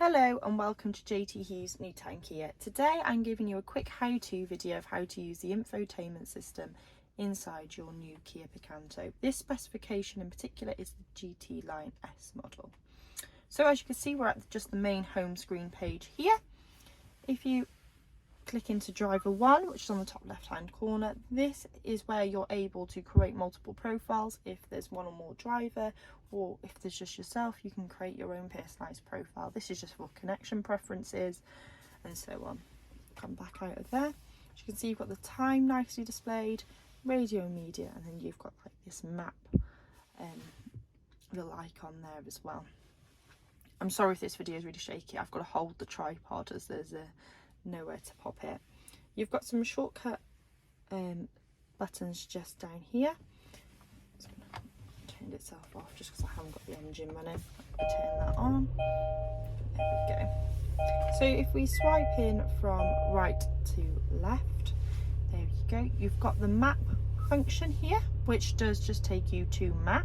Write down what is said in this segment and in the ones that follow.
Hello and welcome to JT Hughes Newtown Kia. Today I'm giving you a quick how-to video of how to use the infotainment system inside your new Kia Picanto. This specification in particular is the GT-Line S model. So as you can see, we're at just the main home screen page here. If you click into driver 1, which is on the top left hand corner, this is where you're able to create multiple profiles. If there's one or more driver, or if there's just yourself, you can create your own personalized profile. This is just for connection preferences and so on. Come back out of there. As you can see, you've got the time nicely displayed, radio, media, and then you've got like this map little icon there as well. I'm sorry if this video is really shaky. I've got to hold the tripod as there's nowhere to pop it. You've got some shortcut buttons just down here. It's going to turn itself off just because I haven't got the engine running. Turn that on. There we go. So if we swipe in from right to left, there you go. You've got the map function here, which does just take you to map.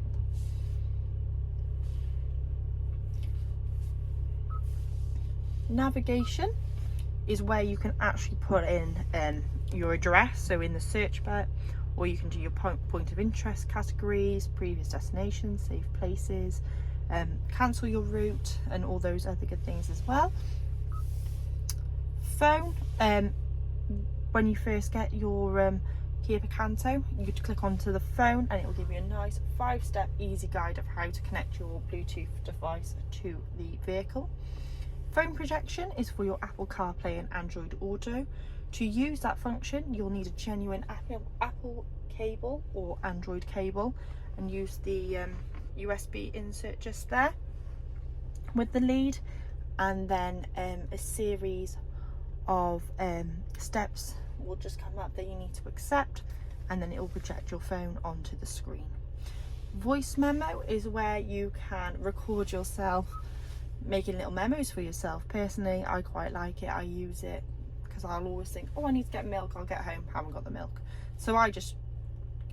Navigation is where you can actually put in your address, so in the search bar, or you can do your point of interest categories, previous destinations, save places, cancel your route, and all those other good things as well. Phone, when you first get your Kia Picanto, you could click onto the phone and it will give you a nice 5-step easy guide of how to connect your Bluetooth device to the vehicle. Phone projection is for your Apple CarPlay and Android Auto. To use that function, you'll need a genuine Apple cable or Android cable and use the USB insert just there with the lead, and then a series of steps will just come up that you need to accept, and then it will project your phone onto the screen. Voice memo is where you can record yourself making little memos for yourself. Personally, I quite like it. I use it because I'll always think, oh, I need to get milk, I'll get home, haven't got the milk. So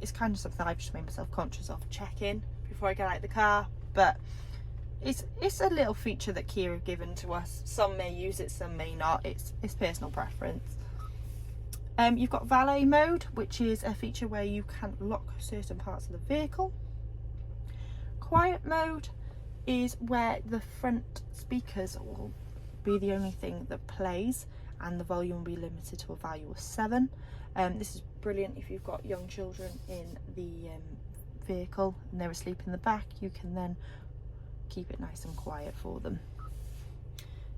it's kind of something I've just made myself conscious of, check in before I get out of the car. But it's a little feature that Kia have given to us. Some may use it, some may not. It's personal preference. You've got valet mode, which is a feature where you can lock certain parts of the vehicle. Quiet mode is where the front speakers will be the only thing that plays, and the volume will be limited to a value of 7. This is brilliant if you've got young children in the vehicle and they're asleep in the back. You can then keep it nice and quiet for them.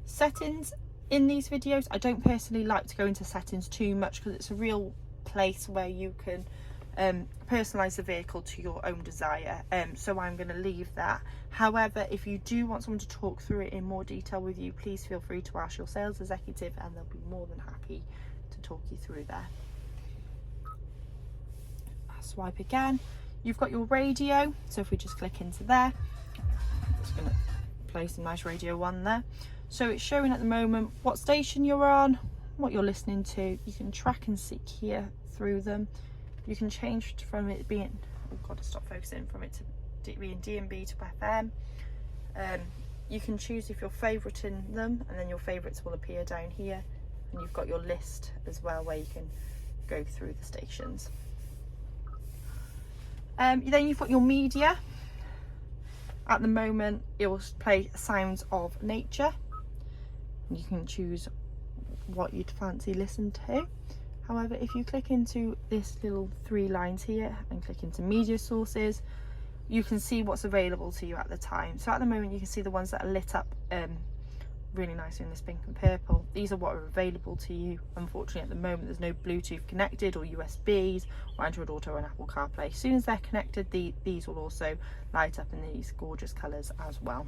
Settings in these videos, I don't personally like to go into settings too much because it's a real place where you can personalize the vehicle to your own desire, so I'm going to leave that. However, if you do want someone to talk through it in more detail with you, please feel free to ask your sales executive and they'll be more than happy to talk you through there. I'll swipe again. You've got your radio, so if we just click into there, it's going to play some nice Radio 1 there. So it's showing at the moment what station you're on, what you're listening to. You can track and see Kia through them. You can change from it being, oh god, stop focusing, from it to being D&B to FM. You can choose if you're favoriting them, and then your favorites will appear down here. And you've got your list as well, where you can go through the stations. Then you've got your media. At the moment, it will play sounds of nature. You can choose what you'd fancy listen to. However, if you click into this little 3 lines here and click into media sources, you can see what's available to you at the time. So at the moment, you can see the ones that are lit up really nicely in this pink and purple. These are what are available to you. Unfortunately, at the moment, there's no Bluetooth connected or USBs or Android Auto and Apple CarPlay. As soon as they're connected, these will also light up in these gorgeous colours as well.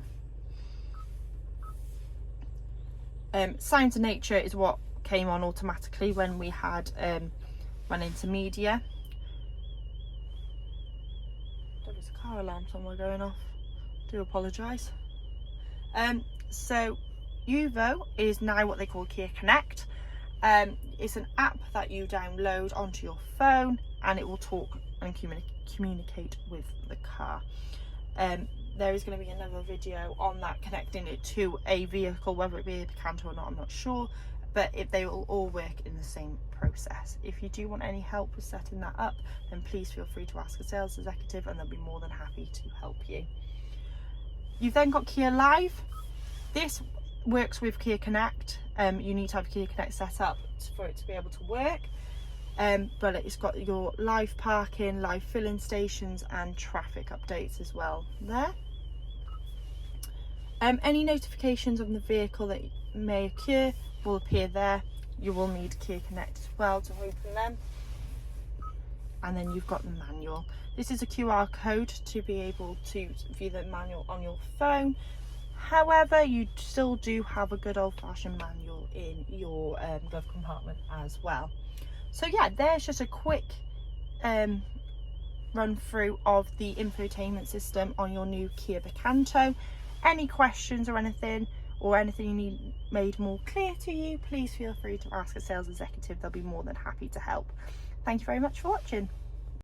Sounds of nature is what came on automatically when we had went into media. There was a car alarm somewhere going off. I do apologise. So Uvo is now what they call Kia Connect. It's an app that you download onto your phone and it will talk and communicate with the car. there is going to be another video on that, connecting it to a vehicle, whether it be a Picanto or not, I'm not sure, but they will all work in the same process. If you do want any help with setting that up, then please feel free to ask a sales executive and they'll be more than happy to help you. You've then got Kia Live. This works with Kia Connect. You need to have Kia Connect set up for it to be able to work, but it's got your live parking, live filling stations and traffic updates as well there. Any notifications on the vehicle that may occur will appear there. You will need Kia Connect as well to open them. And then you've got the manual. This is a QR code to be able to view the manual on your phone. However, you still do have a good old-fashioned manual in your glove compartment as well. So yeah, there's just a quick run through of the infotainment system on your new Kia Picanto. Any questions or anything you need made more clear to you, please feel free to ask a sales executive. They'll be more than happy to help. Thank you very much for watching.